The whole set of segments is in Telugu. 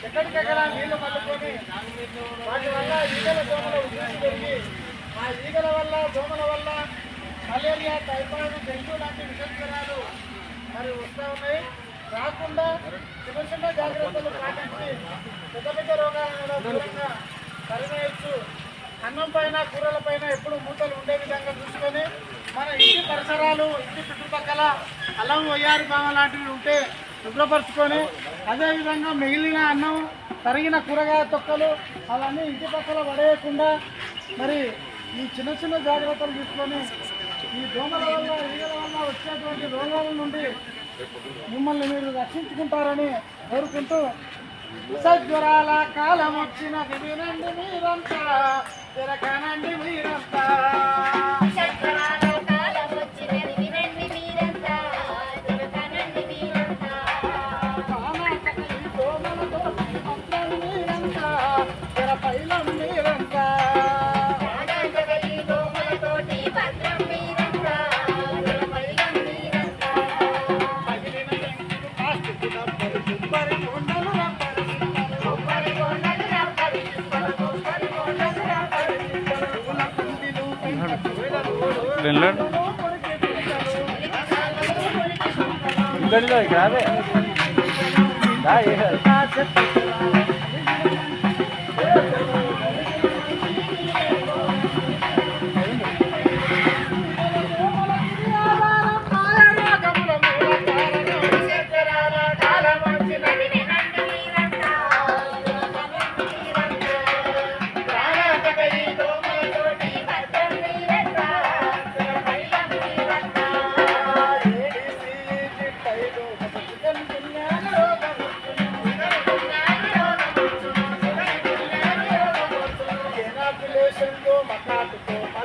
ఎక్కడికెక్కడ నీళ్లు మల్లుకొని వాటి వల్ల ఈగల దోమల ఉధృతి పెరిగి ఆ ఈగల వల్ల దోమల వల్ల మలేరియా, టైఫాయిడ్, డెంగ్యూ లాంటి విషజ్వరాలు మరి వస్తూ ఉన్నాయి. రాకుండా చిన్న చిన్న జాగ్రత్తలు పాటించి పెద్ద పెద్ద రోగాలను దూరంగా పరిణయించు. అన్నం పైన, కూరల పైన ఎప్పుడు మూతలు ఉండే విధంగా చూసుకొని మన ఇంటి పరిసరాలు, ఇంటి చుట్టుపక్కల అల్లం, వయ్యారి బామ లాంటివి ఉంటే శుభ్రపరచుకొని, అదేవిధంగా మిగిలిన అన్నం, తరిగిన కూరగాయ తొక్కలు అవన్నీ ఇంటి పక్కల పడేయకుండా మరి ఈ చిన్న చిన్న జాగ్రత్తలు తీసుకొని ఈ దోమల వల్ల, ఈగల వల్ల వచ్చేటువంటి రోగాల నుండి మిమ్మల్ని మీరు రక్షించుకుంటారని కోరుకుంటూ, విషజ్వరాల కాలం వచ్చినది వినండి మీరంతా, తిరగనండి మీరంతా.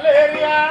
మలేరియా